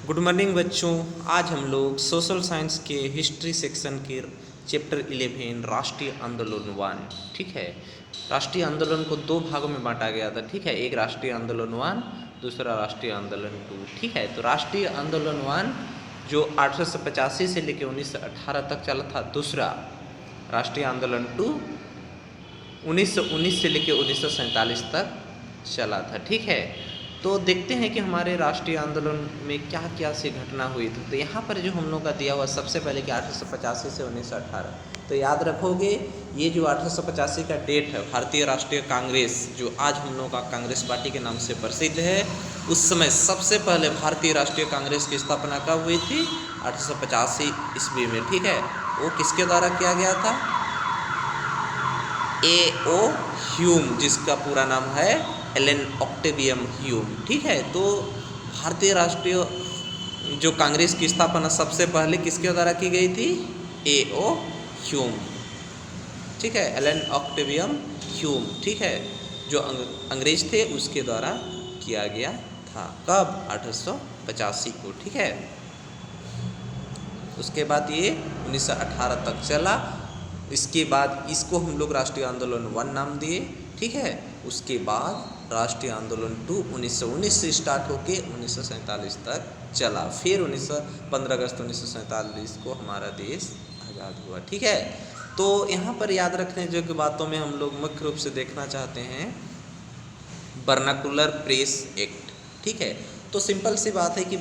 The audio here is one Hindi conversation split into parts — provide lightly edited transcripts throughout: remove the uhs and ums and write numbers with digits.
गुड मॉर्निंग बच्चों। आज हम लोग सोशल साइंस के हिस्ट्री सेक्शन के चैप्टर 11 राष्ट्रीय आंदोलन 1, ठीक है। राष्ट्रीय आंदोलन को दो भागों में बांटा गया था, ठीक है। एक राष्ट्रीय आंदोलन 1, दूसरा राष्ट्रीय आंदोलन 2, ठीक है। तो राष्ट्रीय आंदोलन 1 जो 1885 से लेकर 1918 तक चला था। दूसरा राष्ट्रीय आंदोलन 2 1919 से लेकर 1947 तक चला था, ठीक है। तो देखते हैं कि हमारे राष्ट्रीय आंदोलन में क्या क्या सी घटना हुई थी। तो यहाँ पर जो हम लोग का दिया हुआ सबसे पहले कि 1885 से 1918, तो याद रखोगे ये जो 1885 का डेट है, भारतीय राष्ट्रीय कांग्रेस जो आज हम लोग का कांग्रेस पार्टी के नाम से प्रसिद्ध है, उस समय सबसे पहले भारतीय राष्ट्रीय कांग्रेस की स्थापना कब हुई थी? 1885 ईस्वी में, ठीक है। वो किसके द्वारा किया गया था? A.O. ह्यूम, जिसका पूरा नाम है एलन ऑक्टेवियम ह्यूम, ठीक है। तो भारतीय राष्ट्रीय जो कांग्रेस की स्थापना सबसे पहले किसके द्वारा की गई थी? A.O. ह्यूम, ठीक है। एलन ऑक्टेवियम ह्यूम, ठीक है, जो अंग्रेज थे उसके द्वारा किया गया था। कब? 1885 को, ठीक है। उसके बाद ये 1918 तक चला। इसके बाद इसको हम लोग राष्ट्रीय आंदोलन 1 नाम दिए, ठीक है। उसके बाद राष्ट्रीय आंदोलन 2 1919 से स्टार्ट होके 1947 तक चला। फिर 15 अगस्त 1947 को हमारा देश आज़ाद हुआ, ठीक है। तो यहाँ पर याद रखने योग्य बातों में हम लोग मुख्य रूप से देखना चाहते हैं वर्नाकुलर प्रेस एक्ट, ठीक है। तो सिंपल सी बात है कि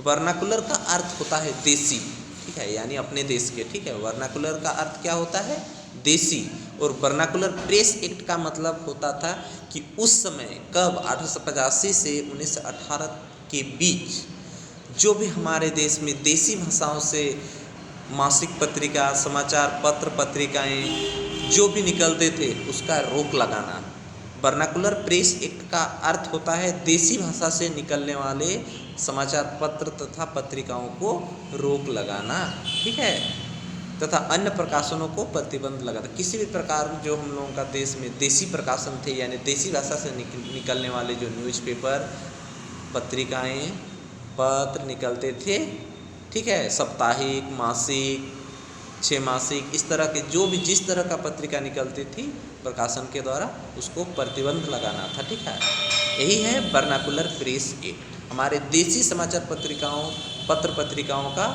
वर्नाकुलर का अर्थ होता है देसी, ठीक है, यानी अपने देश के, ठीक है। वर्नाकुलर का अर्थ क्या होता है? देसी। और वर्नाकुलर प्रेस एक्ट का मतलब होता था कि उस समय कब? 1885 से 1918 के बीच जो भी हमारे देश में देसी भाषाओं से मासिक पत्रिका, समाचार पत्र, पत्रिकाएं जो भी निकलते थे उसका रोक लगाना। वर्नाकुलर प्रेस एक्ट का अर्थ होता है देसी भाषा से निकलने वाले समाचार पत्र तथा पत्रिकाओं को रोक लगाना, ठीक है, तथा अन्य प्रकाशनों को प्रतिबंध लगाना। किसी भी प्रकार जो हम लोगों का देश में देसी प्रकाशन थे, यानी देसी भाषा से निकलने वाले जो न्यूज़पेपर, पत्रिकाएं, पत्र निकलते थे, ठीक है, साप्ताहिक, मासिक, 6 मासिक, इस तरह के जो भी जिस तरह का पत्रिका निकलती थी प्रकाशन के द्वारा उसको प्रतिबंध लगाना था, ठीक है। यही है वर्नाकुलर प्रेस एक्ट। हमारे देसी समाचार पत्रिकाओं, पत्र पत्रिकाओं का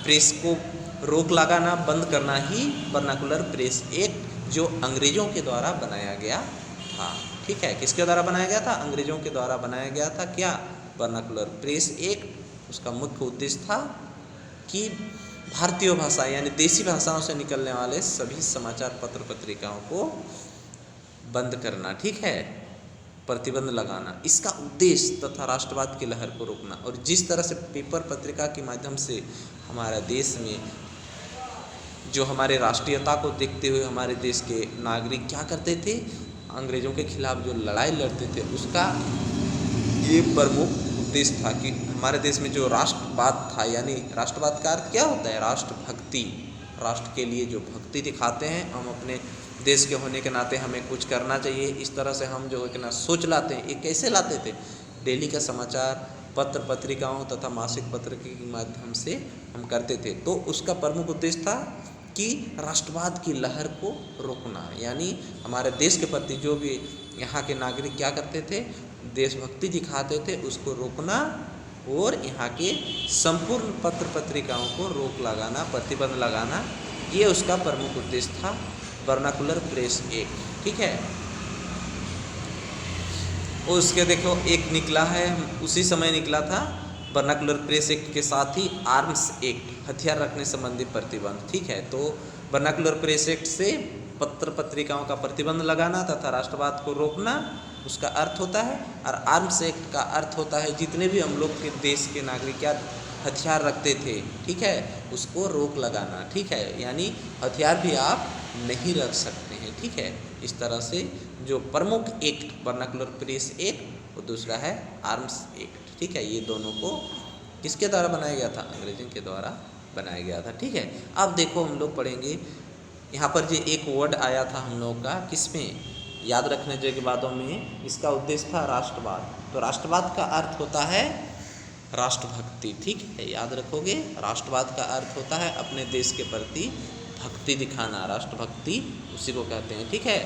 प्रेस को रोक लगाना, बंद करना ही वर्नाकुलर प्रेस एक्ट जो अंग्रेज़ों के द्वारा बनाया गया था, ठीक है। किसके द्वारा बनाया गया था? अंग्रेज़ों के द्वारा बनाया गया था। क्या? Vernacular press act. उसका मुख्य उद्देश्य था कि भारतीय भाषा यानी देसी भाषाओं से निकलने वाले सभी समाचार पत्र पत्रिकाओं को बंद करना, ठीक है, प्रतिबंध लगाना। इसका उद्देश्य तथा राष्ट्रवाद की लहर को रोकना। और जिस तरह से पेपर पत्रिका के माध्यम से हमारा देश में जो हमारे राष्ट्रीयता को देखते हुए हमारे देश के नागरिक क्या करते थे? अंग्रेज़ों के खिलाफ जो लड़ाई लड़ते थे उसका ये प्रमुख उद्देश्य था कि हमारे देश में जो राष्ट्रवाद था, यानी राष्ट्रवाद का अर्थ क्या होता है? राष्ट्रभक्ति। राष्ट्र के लिए जो भक्ति दिखाते हैं, हम अपने देश के होने के नाते हमें कुछ करना चाहिए, इस तरह से हम जो है ना सोच लाते हैं। ये कैसे लाते थे? डेली का समाचार पत्र पत्रिकाओं तथा मासिक पत्र के माध्यम से हम करते थे। तो उसका प्रमुख उद्देश्य था कि राष्ट्रवाद की लहर को रोकना, यानी हमारे देश के प्रति जो भी यहाँ के नागरिक क्या करते थे, देशभक्ति दिखाते थे, उसको रोकना और यहाँ के संपूर्ण पत्र पत्रिकाओं को रोक लगाना, प्रतिबंध लगाना, ये उसका प्रमुख उद्देश्य था वर्नाकुलर प्रेस एक्ट, ठीक है। और उसके देखो एक निकला है, उसी समय निकला था वर्नाकुलर प्रेस एक्ट के साथ ही आर्म्स एक्ट, हथियार रखने संबंधी प्रतिबंध, ठीक है। तो वर्नाकुलर प्रेस एक्ट से पत्र पत्रिकाओं का प्रतिबंध लगाना तथा राष्ट्रवाद को रोकना उसका अर्थ होता है। और आर्म्स एक्ट का अर्थ होता है जितने भी हम लोग के देश के नागरिक क्या हथियार रखते थे, ठीक है, उसको रोक लगाना, ठीक है, यानी हथियार भी आप नहीं रख सकते हैं, ठीक है। इस तरह से जो प्रमुख एक्ट वर्नाकुलर प्रेस एक्ट और दूसरा है आर्म्स एक्ट, ठीक है। ये दोनों को किसके द्वारा बनाया गया था? अंग्रेजों के द्वारा बनाया गया था, ठीक है। अब देखो हम लोग पढ़ेंगे यहाँ पर जो एक वर्ड आया था हम लोग का, किसमें? याद रखने योग्य बातों में इसका उद्देश्य था राष्ट्रवाद। तो राष्ट्रवाद का अर्थ होता है राष्ट्रभक्ति, ठीक है, याद रखोगे। राष्ट्रवाद का अर्थ होता है अपने देश के प्रति भक्ति दिखाना, राष्ट्रभक्ति उसी को कहते हैं, ठीक है।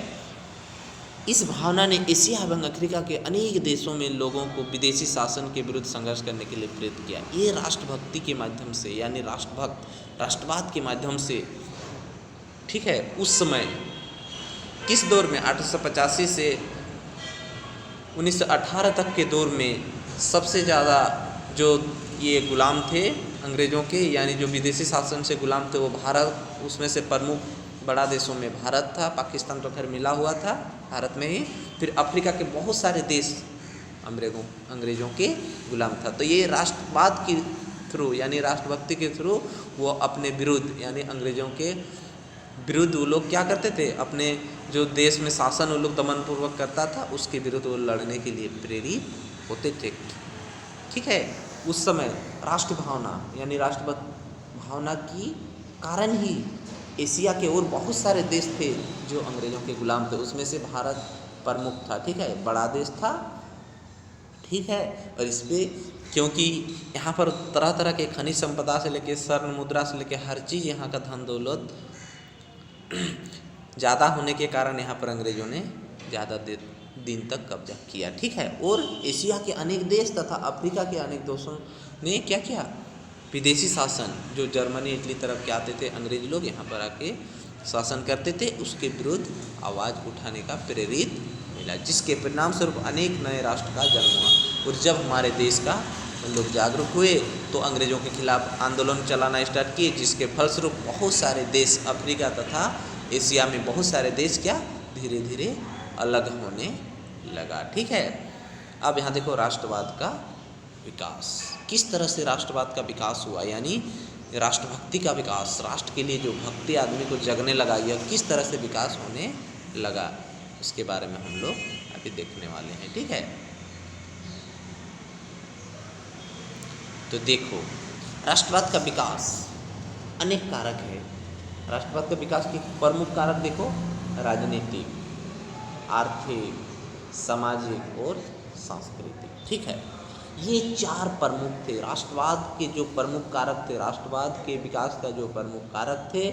इस भावना ने एशिया एवं अफ्रीका के अनेक देशों में लोगों को विदेशी शासन के विरुद्ध संघर्ष करने के लिए प्रेरित किया। ये राष्ट्रभक्ति के माध्यम से, यानी राष्ट्रवाद के माध्यम से, ठीक है। उस समय किस दौर में, 1885 से 1918 तक के दौर में सबसे ज़्यादा जो ये गुलाम थे अंग्रेज़ों के, यानी जो विदेशी शासन से गुलाम थे, वो भारत, उसमें से प्रमुख बड़ा देशों में भारत था, पाकिस्तान तो खैर मिला हुआ था भारत में ही, फिर अफ्रीका के बहुत सारे देश अंग्रेज़ों के गुलाम था। तो ये राष्ट्रवाद के थ्रू, यानी राष्ट्रभक्ति के थ्रू वो अपने विरुद्ध, यानी अंग्रेज़ों के विरुद्ध वो लोग क्या करते थे, अपने जो देश में शासन वो लोग दमनपूर्वक करता था, उसके विरुद्ध वो लड़ने के लिए प्रेरित होते थे, ठीक है। उस समय राष्ट्र भावना, यानी राष्ट्रभक्त भावना की कारण ही एशिया के और बहुत सारे देश थे जो अंग्रेज़ों के गुलाम थे, उसमें से भारत प्रमुख था, ठीक है, बड़ा देश था, ठीक है। और इस पर क्योंकि यहाँ पर तरह तरह के खनिज संपदा से लेके स्वर्ण मुद्रा से लेके हर चीज़, यहाँ का धन दौलत ज़्यादा होने के कारण यहाँ पर अंग्रेज़ों ने ज़्यादा दिन तक कब्जा किया, ठीक है। और एशिया के अनेक देश तथा अफ्रीका के अनेक देशों ने क्या किया, विदेशी शासन, जो जर्मनी इटली तरफ के आते थे अंग्रेज लोग, यहाँ पर आके शासन करते थे, उसके विरुद्ध आवाज़ उठाने का प्रेरित मिला, जिसके परिणाम स्वरूप अनेक नए राष्ट्र का जन्म हुआ। और जब हमारे देश का लोग जागरूक हुए तो अंग्रेज़ों के खिलाफ आंदोलन चलाना स्टार्ट किए, जिसके फलस्वरूप बहुत सारे देश, अफ्रीका तथा एशिया में बहुत सारे देश क्या धीरे धीरे अलग होने लगा, ठीक है। अब यहाँ देखो राष्ट्रवाद का विकास, किस तरह से राष्ट्रवाद का विकास हुआ, यानी राष्ट्रभक्ति का विकास, राष्ट्र के लिए जो भक्ति आदमी को जगने लगा, यह किस तरह से विकास होने लगा, उसके बारे में हम लोग अभी देखने वाले हैं, ठीक है। तो देखो राष्ट्रवाद का विकास अनेक कारक है। राष्ट्रवाद का विकास के प्रमुख कारक देखो, राजनीतिक, आर्थिक, सामाजिक और सांस्कृतिक, ठीक है। ये चार प्रमुख थे राष्ट्रवाद के, जो प्रमुख कारक थे, राष्ट्रवाद के विकास का जो प्रमुख कारक थे,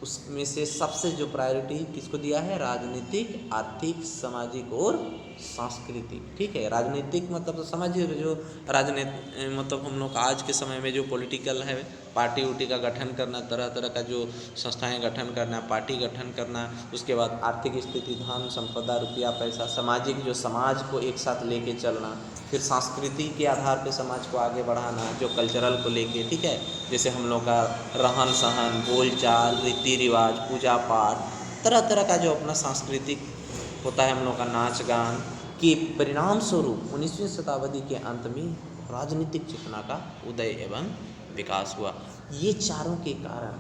उसमें से सबसे जो प्रायोरिटी किसको दिया है, राजनीतिक, आर्थिक, सामाजिक और सांस्कृतिक, ठीक है। राजनीतिक मतलब तो समझिए, जो राजनीति मतलब हम लोग आज के समय में जो पॉलिटिकल है, पार्टी उटी का गठन करना, तरह तरह का जो संस्थाएं गठन करना, पार्टी गठन करना, उसके बाद आर्थिक स्थिति, धन संपदा, रुपया पैसा, सामाजिक जो समाज को एक साथ लेके चलना, फिर संस्कृति के आधार पे समाज को आगे बढ़ाना, जो कल्चरल को लेके, ठीक है, जैसे हम लोग का रहन सहन, बोलचाल, रीति रिवाज, पूजा पाठ, तरह तरह का जो अपना सांस्कृतिक होता है हम लोग का नाच गान, के परिणाम स्वरूप 19वीं शताब्दी के अंत में राजनीतिक चेतना का उदय एवं विकास हुआ। ये चारों के कारण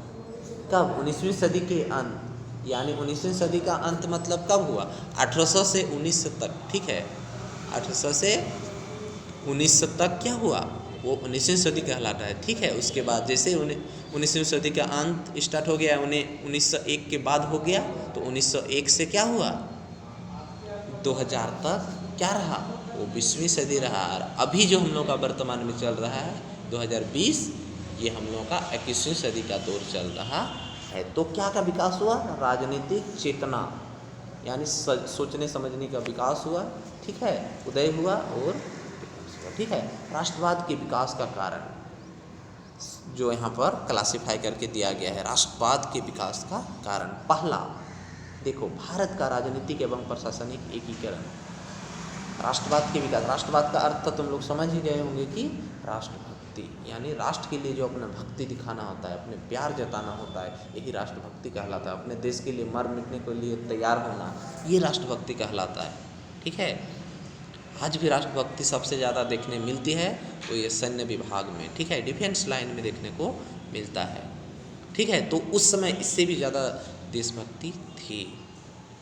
कब, 19वीं सदी के अंत, यानी 19वीं सदी का अंत मतलब कब हुआ, 1800 से 1900 तक, ठीक है। 1800 से 1900 तक क्या हुआ, वो 19वीं सदी कहलाता है, ठीक है। उसके बाद जैसे 19वीं सदी का अंत स्टार्ट हो गया, 1901 के बाद हो गया, तो 1901 से क्या हुआ, 2000 तक क्या रहा, वो 20वीं सदी रहा। और अभी जो हम लोग का वर्तमान में चल रहा है 2020, ये हम लोग का 21वीं सदी का दौर चल रहा है। तो क्या का विकास हुआ, राजनीतिक चेतना, यानी सोचने समझने का विकास हुआ, ठीक है, उदय हुआ और विकास हुआ, ठीक है। राष्ट्रवाद के विकास का कारण जो यहाँ पर क्लासिफाई करके दिया गया है, राष्ट्रवाद के विकास का कारण, पहला देखो भारत का राजनीतिक एवं प्रशासनिक एकीकरण। राष्ट्रवाद के विकास, राष्ट्रवाद का अर्थ तो तुम लोग समझ ही गए होंगे कि राष्ट्रभक्ति, यानी राष्ट्र के लिए जो अपना भक्ति दिखाना होता है, अपने प्यार जताना होता है, यही राष्ट्रभक्ति कहलाता है। अपने देश के लिए मर मिटने के लिए तैयार होना, ये राष्ट्रभक्ति कहलाता है, ठीक है। आज भी राष्ट्रभक्ति सबसे ज़्यादा देखने मिलती है तो ये सैन्य विभाग में, ठीक है, डिफेंस लाइन में देखने को मिलता है, ठीक है। तो उस समय इससे भी ज़्यादा देशभक्ति थी।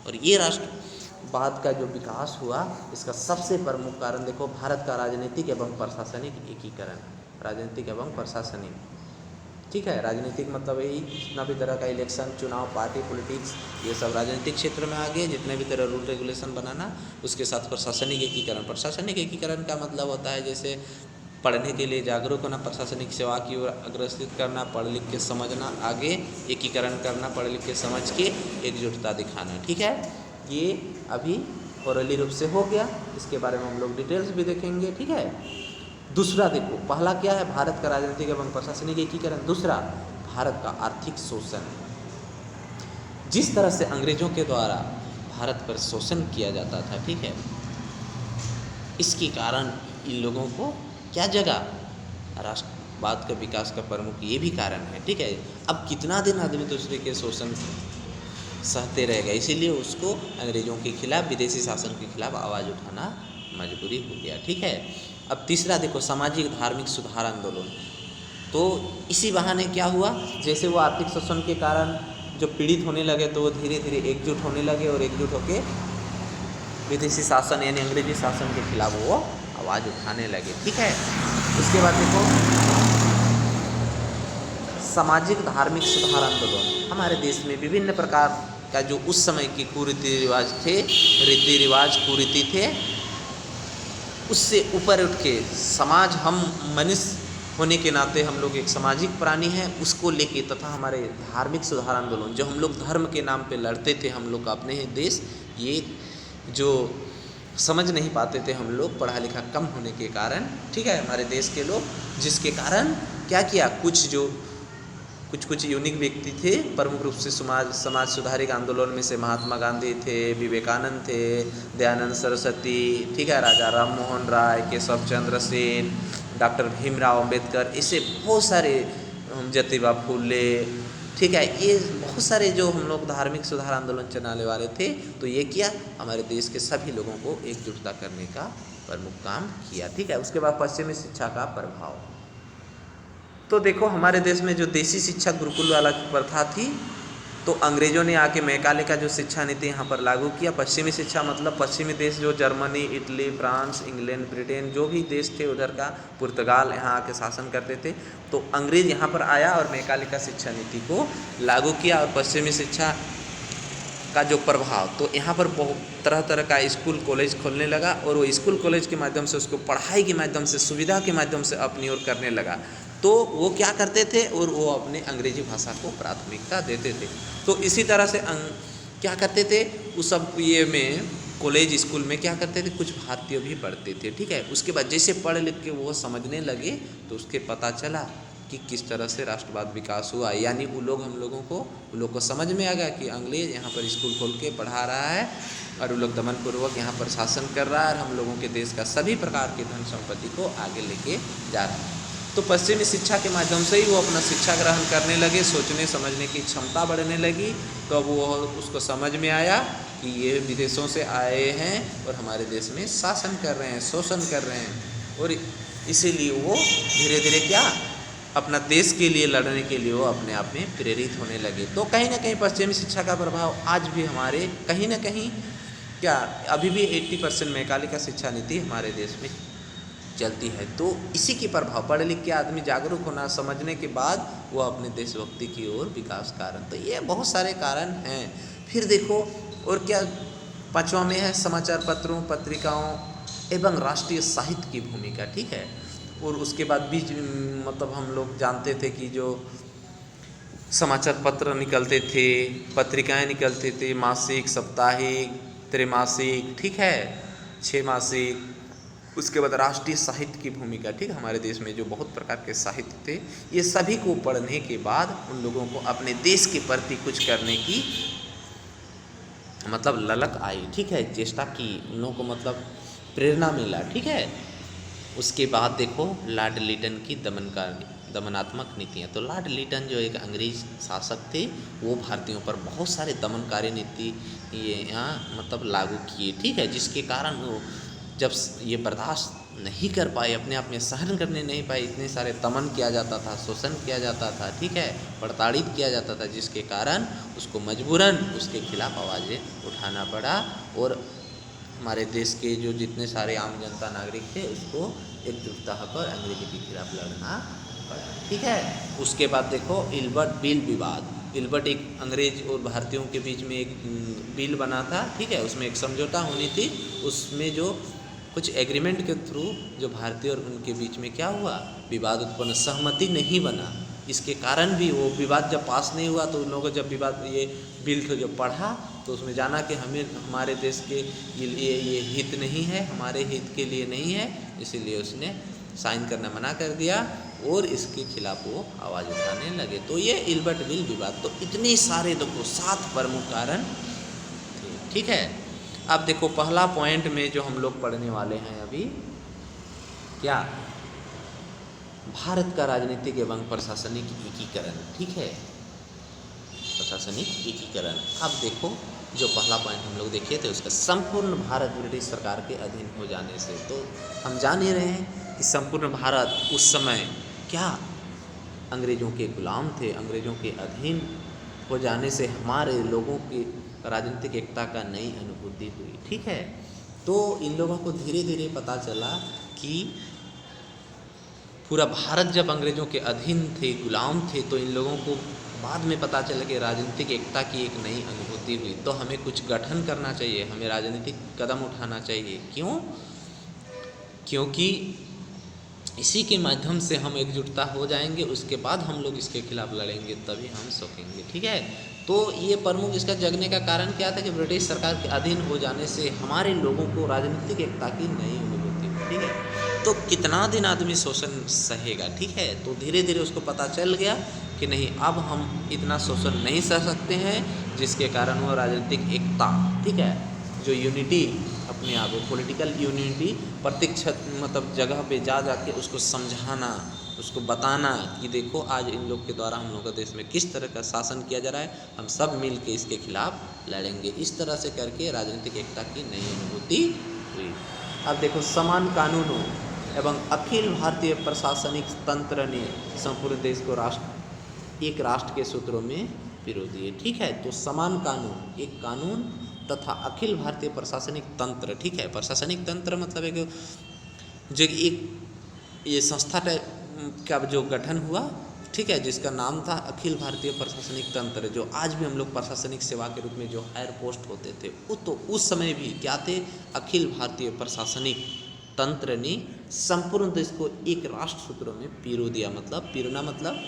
और ये राष्ट्रवाद का जो विकास हुआ, इसका सबसे प्रमुख कारण देखो, भारत का राजनीतिक एवं प्रशासनिक एकीकरण, राजनीतिक एवं प्रशासनिक, ठीक है। राजनीतिक मतलब यही जितना भी तरह का इलेक्शन, चुनाव, पार्टी पॉलिटिक्स, ये सब राजनीतिक क्षेत्र में आ गए, जितने भी तरह रूल रेगुलेशन बनाना, उसके साथ प्रशासनिक एकीकरण। प्रशासनिक एकीकरण का मतलब होता है जैसे पढ़ने के लिए जागरूक होना, प्रशासनिक सेवा की ओर अग्रसित करना, पढ़ लिख के समझना, आगे एकीकरण करना, पढ़ लिख के समझ के एकजुटता दिखाना। ठीक है, ये अभी ओरली रूप से हो गया, इसके बारे में हम लोग डिटेल्स भी देखेंगे। ठीक है, दूसरा देखो, पहला क्या है, भारत का राजनीतिक एवं प्रशासनिक एकीकरण। दूसरा, भारत का आर्थिक शोषण। जिस तरह से अंग्रेजों के द्वारा भारत पर शोषण किया जाता था, ठीक है, इसके कारण इन लोगों को क्या जगह, राष्ट्रवाद का विकास का प्रमुख ये भी कारण है। ठीक है, अब कितना दिन आदमी दूसरे के शोषण सहते रहेगा, इसीलिए उसको अंग्रेजों के खिलाफ, विदेशी शासन के खिलाफ आवाज़ उठाना मजबूरी हो गया। ठीक है, अब तीसरा देखो, सामाजिक धार्मिक सुधार आंदोलन। तो इसी बहाने क्या हुआ, जैसे वो आर्थिक शोषण के कारण जो पीड़ित होने लगे तो वो धीरे धीरे एकजुट होने लगे और एकजुट होकर विदेशी शासन यानी अंग्रेजी शासन के खिलाफ वो आवाज़ उठाने लगे। ठीक है, उसके बाद देखो, सामाजिक धार्मिक सुधार आंदोलन। हमारे देश में विभिन्न प्रकार का जो उस समय के कुरीति रिवाज थे, रीति रिवाज कुरीति थे, उससे ऊपर उठ के समाज, हम मनुष्य होने के नाते हम लोग एक सामाजिक प्राणी हैं, उसको लेके तथा हमारे धार्मिक सुधार आंदोलन, जो हम लोग धर्म के नाम पे लड़ते थे, हम लोग अपने ही देश, ये जो समझ नहीं पाते थे हम लोग, पढ़ा लिखा कम होने के कारण, ठीक है, हमारे देश के लोग, जिसके कारण क्या किया, कुछ यूनिक व्यक्ति थे, प्रमुख रूप से समाज सुधारिक आंदोलन में से महात्मा गांधी थे, विवेकानंद थे, दयानंद सरस्वती, ठीक है, राजा राम मोहन राय, केशव चंद्र सेन, डॉक्टर भीमराव अंबेडकर, ऐसे बहुत सारे, ज्योतिबा फूले, ठीक है, ये बहुत सारे जो हम लोग धार्मिक सुधार आंदोलन चलाने वाले थे, तो ये किया, हमारे देश के सभी लोगों को एकजुटता करने का प्रमुख काम किया। ठीक है, उसके बाद पश्चिमी शिक्षा का प्रभाव। तो देखो, हमारे देश में जो देसी शिक्षा गुरुकुल वाला प्रथा थी, तो अंग्रेजों ने आके मैकाले का जो शिक्षा नीति यहाँ पर लागू किया। पश्चिमी शिक्षा मतलब पश्चिमी देश जो Germany, Italy, France, England, Britain, जो भी देश थे उधर का, पुर्तगाल, यहाँ आके शासन करते थे, तो अंग्रेज यहाँ पर आया और मैकाले का शिक्षा नीति को लागू किया। और पश्चिमी शिक्षा का जो प्रभाव, तो यहाँ पर बहुत तरह तरह का स्कूल कॉलेज खोलने लगा, और वो स्कूल कॉलेज के माध्यम से उसको पढ़ाई के माध्यम से, सुविधा के माध्यम से अपनी ओर करने लगा। तो वो क्या करते थे, और वो अपने अंग्रेजी भाषा को प्राथमिकता देते थे। तो इसी तरह से क्या करते थे, उस सब ये में कॉलेज स्कूल में क्या करते थे, कुछ भारतीय भी पढ़ते थे। ठीक है, उसके बाद जैसे पढ़ लिख के वो समझने लगे, तो उसके पता चला कि किस तरह से राष्ट्रवाद विकास हुआ, यानी वो लोग को समझ में आ गया कि अंग्रेज यहाँ पर स्कूल खोल के पढ़ा रहा है और वो लोग दमनपूर्वक यहाँ पर शासन कर रहा है, और हम लोगों के देश का सभी प्रकार की धन संपत्ति को आगे लेके जा रहा है। तो पश्चिमी शिक्षा के माध्यम से ही वो अपना शिक्षा ग्रहण करने लगे, सोचने समझने की क्षमता बढ़ने लगी। तो अब वो उसको समझ में आया कि ये विदेशों से आए हैं और हमारे देश में शासन कर रहे हैं, शोषण कर रहे हैं, और इसीलिए वो धीरे धीरे क्या, अपना देश के लिए लड़ने के लिए वो अपने आप में प्रेरित होने लगे। तो कहीं ना कहीं पश्चिमी शिक्षा का प्रभाव आज भी हमारे कहीं ना कहीं क्या, अभी भी 80% मैकाले का शिक्षा नीति हमारे देश में चलती है। तो इसी के प्रभाव, पढ़ लिख के आदमी जागरूक होना, समझने के बाद वो अपने देशभक्ति की ओर विकास कारण, तो ये बहुत सारे कारण हैं। फिर देखो, और क्या, पांचवा में है समाचार पत्रों, पत्रिकाओं एवं राष्ट्रीय साहित्य की भूमिका। ठीक है, और उसके बाद बीच मतलब हम लोग जानते थे कि जो समाचार पत्र निकलते थे, पत्रिकाएं निकलते थे, मासिक, साप्ताहिक, त्रैमासिक, ठीक है, 6 मासिक, उसके बाद राष्ट्रीय साहित्य की भूमिका। ठीक है, हमारे देश में जो बहुत प्रकार के साहित्य थे, ये सभी को पढ़ने के बाद उन लोगों को अपने देश के प्रति कुछ करने की मतलब ललक आई। ठीक है, चेष्टा की, उन लोगों को मतलब प्रेरणा मिला। ठीक है, उसके बाद देखो लॉर्ड लिटन की दमनात्मक नीतियाँ। तो लॉर्ड लिटन जो एक अंग्रेज शासक थे, वो भारतीयों पर बहुत सारे दमनकारी नीति ये यहाँ मतलब लागू किए। ठीक है, जिसके कारण वो जब ये बर्दाश्त नहीं कर पाए, अपने आप में सहन करने नहीं पाए, इतने सारे दमन किया जाता था, शोषण किया जाता था, ठीक है, प्रताड़ित किया जाता था, जिसके कारण उसको मजबूरन उसके खिलाफ आवाज़ें उठाना पड़ा, और हमारे देश के जो जितने सारे आम जनता नागरिक थे उसको एकजुटता होकर अंग्रेजी के खिलाफ लड़ना पड़ा। ठीक है, उसके बाद देखो इल्बर्ट बिल विवाद। इल्बर्ट एक अंग्रेज और भारतीयों के बीच में एक बिल बना था। ठीक है, उसमें एक समझौता होनी थी, उसमें जो कुछ एग्रीमेंट के थ्रू जो भारतीय और उनके बीच में क्या हुआ, विवाद उत्पन्न, सहमति नहीं बना। इसके कारण भी वो विवाद जब पास नहीं हुआ तो उन लोगों को जब विवाद ये बिल जब पढ़ा तो उसमें जाना कि हमें हमारे देश के लिए ये हित नहीं है, हमारे हित के लिए नहीं है, इसीलिए उसने साइन करना मना कर दिया और इसके खिलाफ वो आवाज़ उठाने लगे। तो ये इल्बर्ट बिल विवाद, तो इतने सारे देखो 7 प्रमुख कारण थे। ठीक है, अब देखो पहला पॉइंट में जो हम लोग पढ़ने वाले हैं अभी, क्या, भारत का राजनीतिक एवं प्रशासनिक एकीकरण। ठीक है, प्रशासनिक एकीकरण। अब देखो जो पहला पॉइंट हम लोग देखे थे उसका, संपूर्ण भारत ब्रिटिश सरकार के अधीन हो जाने से। तो हम जान ही रहे हैं कि संपूर्ण भारत उस समय क्या, अंग्रेज़ों के गुलाम थे, अंग्रेज़ों के अधीन हो जाने से हमारे लोगों की राजनीतिक एकता का नई अनुभूति हुई। ठीक है, तो इन लोगों को धीरे धीरे पता चला कि पूरा भारत जब अंग्रेज़ों के अधीन थे, गुलाम थे, तो इन लोगों को बाद में पता चला कि राजनीतिक एकता की एक नई अनुभूति हुई। तो हमें कुछ गठन करना चाहिए, हमें राजनीतिक कदम उठाना चाहिए। क्यों? क्योंकि इसी के माध्यम से हम एकजुटता हो जाएंगे, उसके बाद हम लोग इसके खिलाफ लड़ेंगे, तभी हम सकेंगे। ठीक है, तो ये प्रमुख इसका जगने का कारण क्या था कि ब्रिटिश सरकार के अधीन हो जाने से हमारे लोगों को राजनीतिक एकता की नई अनुभूति हुई। ठीक है, तो कितना दिन आदमी शोषण सहेगा। ठीक है, तो धीरे धीरे उसको पता चल गया कि नहीं, अब हम इतना शोषण नहीं सह सकते हैं, जिसके कारण वो राजनीतिक एकता, ठीक है, जो यूनिटी अपने आप में, पॉलिटिकल यूनिटी, प्रत्येक मतलब जगह पे जा के उसको समझाना, उसको बताना कि देखो आज इन लोग के द्वारा हम लोग के देश में किस तरह का शासन किया जा रहा है, हम सब मिल के इसके खिलाफ लड़ेंगे। इस तरह से करके राजनीतिक एकता की नई अनुभूति हुई। अब देखो, समान कानूनों एवं अखिल भारतीय प्रशासनिक तंत्र ने संपूर्ण देश को एक राष्ट्र के सूत्रों में पिरो दिए। ठीक है, तो समान कानून, एक कानून तथा अखिल भारतीय प्रशासनिक तंत्र। ठीक है, प्रशासनिक तंत्र मतलब एक ये संस्था का जो गठन हुआ, ठीक है, जिसका नाम था अखिल भारतीय प्रशासनिक तंत्र, जो आज भी हम लोग प्रशासनिक सेवा के रूप में जो हायर पोस्ट होते थे, तो उस समय भी क्या थे, अखिल भारतीय प्रशासनिक तंत्र ने संपूर्ण देश को एक राष्ट्र सूत्रों में पिरो दिया। मतलब पिरोना मतलब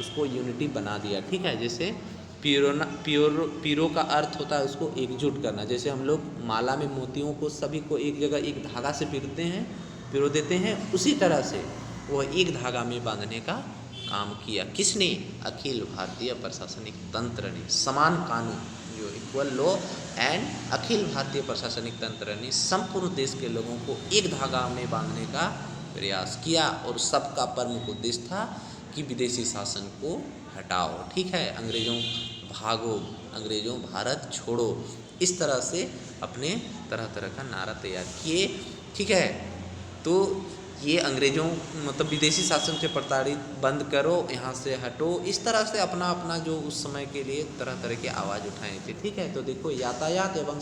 उसको यूनिटी बना दिया। ठीक है, जैसे पिरो का अर्थ होता है उसको एकजुट करना। जैसे हम लोग माला में मोतियों को सभी को एक जगह एक धागा से पिरो देते हैं, उसी तरह से वह एक धागा में बांधने का काम किया। किसने? अखिल भारतीय प्रशासनिक तंत्र ने। समान कानून, जो equal law and Akhil Bharatiya प्रशासनिक तंत्र ने संपूर्ण देश के लोगों को एक धागा में बांधने का प्रयास किया, और सबका प्रमुख उद्देश्य था कि विदेशी शासन को हटाओ। ठीक है, अंग्रेज़ों भागो, अंग्रेज़ों भारत छोड़ो, इस तरह से अपने तरह तरह का नारा तैयार किए। ठीक है, तो ये अंग्रेज़ों मतलब विदेशी शासन से प्रताड़ित, बंद करो, यहाँ से हटो, इस तरह से अपना अपना जो उस समय के लिए तरह तरह की आवाज़ उठाए थे। ठीक है, तो देखो, यातायात एवं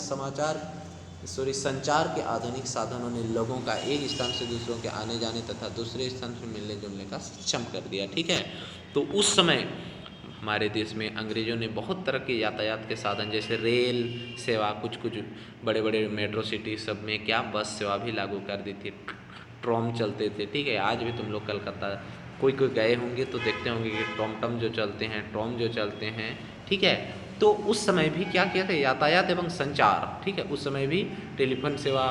संचार के आधुनिक साधनों ने लोगों का एक स्थान से दूसरों के आने जाने तथा दूसरे स्थान से मिलने जुलने का सक्षम कर दिया। ठीक है, तो उस समय हमारे देश में अंग्रेज़ों ने बहुत तरह के यातायात के साधन, जैसे रेल सेवा, कुछ बड़े बड़े मेट्रो सिटी सब में क्या बस सेवा भी लागू कर दी थी, ट्रॉम चलते थे। ठीक है, आज भी तुम लोग कलकत्ता कोई गए होंगे तो देखते होंगे कि टॉम जो चलते हैं, ट्रॉम जो चलते हैं। ठीक है, तो उस समय भी क्या किया था, यातायात एवं संचार। ठीक है, उस समय भी टेलीफोन सेवा,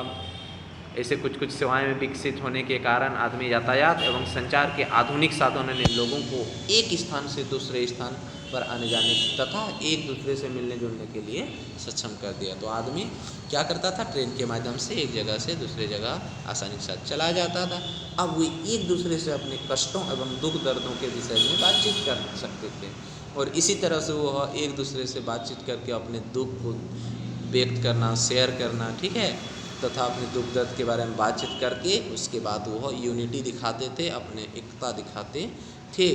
ऐसे कुछ सेवाएं विकसित होने के कारण आदमी यातायात एवं संचार के आधुनिक साधनों ने लोगों को एक स्थान से दूसरे स्थान पर आने जाने तथा एक दूसरे से मिलने जुलने के लिए सक्षम कर दिया। तो आदमी क्या करता था, ट्रेन के माध्यम से एक जगह से दूसरे जगह आसानी के साथ चला जाता था। अब वे एक दूसरे से अपने कष्टों एवं दुख दर्दों के विषय में बातचीत कर सकते थे, और इसी तरह से वह एक दूसरे से बातचीत करके अपने दुख को व्यक्त करना, शेयर करना, ठीक है, तथा अपने दुख दर्द के बारे में बातचीत करके उसके बाद वह यूनिटी दिखाते थे, अपने एकता दिखाते थे।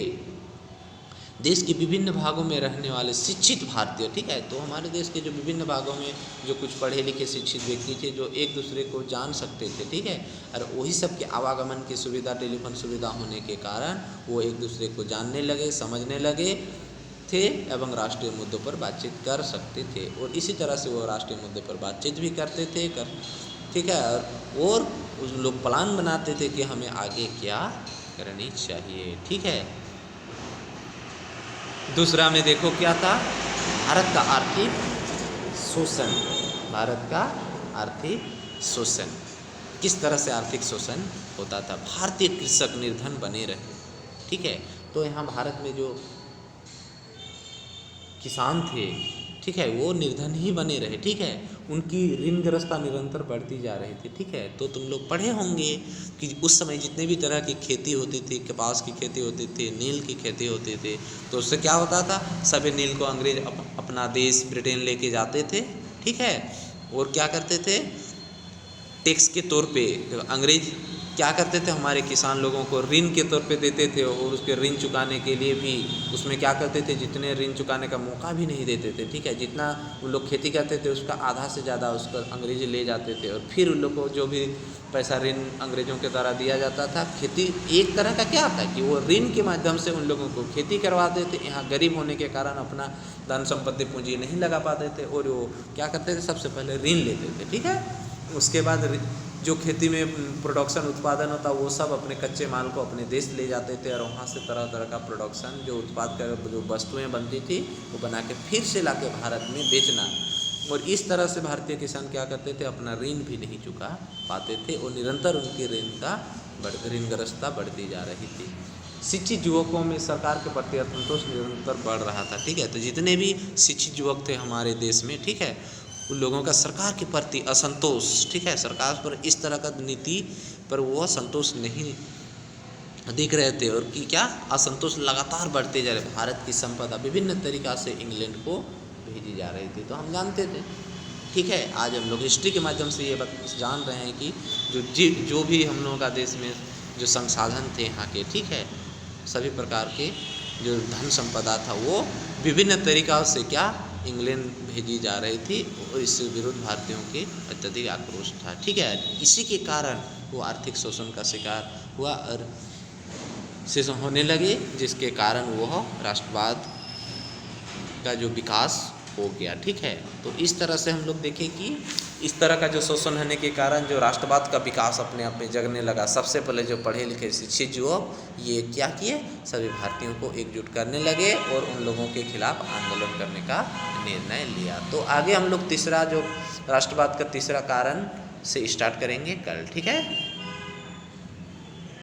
देश के विभिन्न भागों में रहने वाले शिक्षित भारतीय, ठीक है, तो हमारे देश के जो विभिन्न भागों में जो कुछ पढ़े लिखे शिक्षित व्यक्ति थे, जो एक दूसरे को जान सकते थे, ठीक है, और वही सब के आवागमन की सुविधा, टेलीफोन सुविधा होने के कारण वो एक दूसरे को जानने लगे, समझने लगे थे एवं राष्ट्रीय मुद्दों पर बातचीत कर सकते थे, और इसी तरह से वो राष्ट्रीय मुद्दे पर बातचीत भी करते थे ठीक है, और उस लोग प्लान बनाते थे कि हमें आगे क्या करनी चाहिए, ठीक है। दूसरा में देखो क्या था, भारत का आर्थिक शोषण। भारत का आर्थिक शोषण, किस तरह से आर्थिक शोषण होता था। भारतीय कृषक निर्धन बने रहे, ठीक है। तो यहाँ भारत में जो किसान थे, ठीक है, वो निर्धन ही बने रहे, ठीक है। उनकी ऋणग्रस्तता निरंतर बढ़ती जा रही थी, ठीक है। तो तुम लोग पढ़े होंगे कि उस समय जितने भी तरह की खेती होती थी, कपास की खेती होती थी, नील की खेती होती थी, तो उससे क्या होता था, सभी नील को अंग्रेज अपना देश ब्रिटेन लेके जाते थे, ठीक है। और क्या करते थे, टैक्स के तौर पे अंग्रेज क्या करते थे, हमारे किसान लोगों को ऋण के तौर पे देते थे, और उसके ऋण चुकाने के लिए भी उसमें क्या करते थे, जितने ऋण चुकाने का मौका भी नहीं देते थे, ठीक है। जितना उन लोग खेती करते थे उसका आधा से ज़्यादा उसका अंग्रेज ले जाते थे, और फिर उन लोग को जो भी पैसा ऋण अंग्रेज़ों के द्वारा दिया जाता था, खेती एक तरह का क्या था कि वो ऋण के माध्यम से उन लोगों को खेती करवाते थे। यहाँ गरीब होने के कारण अपना धन संपत्ति पूंजी नहीं लगा पाते थे, और वो क्या करते थे, सबसे पहले ऋण लेते थे, ठीक है। उसके बाद जो खेती में प्रोडक्शन उत्पादन होता वो सब अपने कच्चे माल को अपने देश ले जाते थे, और वहाँ से तरह तरह का प्रोडक्शन जो उत्पाद कर जो वस्तुएं बनती थी वो बना के फिर से लाके भारत में बेचना। और इस तरह से भारतीय किसान क्या करते थे, अपना ऋण भी नहीं चुका पाते थे, और निरंतर उनकी ऋणग्रस्तता बढ़ती जा रही थी। शिक्षित युवकों में सरकार के प्रति असंतोष निरंतर बढ़ रहा था, ठीक है। तो जितने भी शिक्षित युवक थे हमारे देश में, ठीक है, उन लोगों का सरकार के प्रति असंतोष, ठीक है, सरकार पर इस तरह का नीति पर वो संतोष नहीं दिख रहे थे, और कि क्या असंतोष लगातार बढ़ते जा रहे। भारत की संपदा विभिन्न तरीक़ा से इंग्लैंड को भेजी जा रही थी, तो हम जानते थे, ठीक है। आज हम लोग हिस्ट्री के माध्यम से ये बात जान रहे हैं कि जो भी हम लोगों का देश में जो संसाधन थे यहाँ के, ठीक है, सभी प्रकार के जो धन संपदा था वो विभिन्न तरीक़ों से क्या इंग्लैंड भेजी जा रही थी, और इससे विरुद्ध भारतीयों के अत्यधिक आक्रोश था, ठीक है। इसी के कारण वो आर्थिक शोषण का शिकार हुआ और शोषण होने लगे, जिसके कारण वह राष्ट्रवाद का जो विकास हो गया, ठीक है। तो इस तरह से हम लोग देखें कि इस तरह का जो शोषण होने के कारण जो राष्ट्रवाद का विकास अपने आप में जगने लगा। सबसे पहले जो पढ़े लिखे शिक्षित युवक ये क्या किए, सभी भारतीयों को एकजुट करने लगे और उन लोगों के खिलाफ आंदोलन करने का निर्णय लिया। तो आगे हम लोग तीसरा जो राष्ट्रवाद का तीसरा कारण से स्टार्ट करेंगे कल, ठीक है।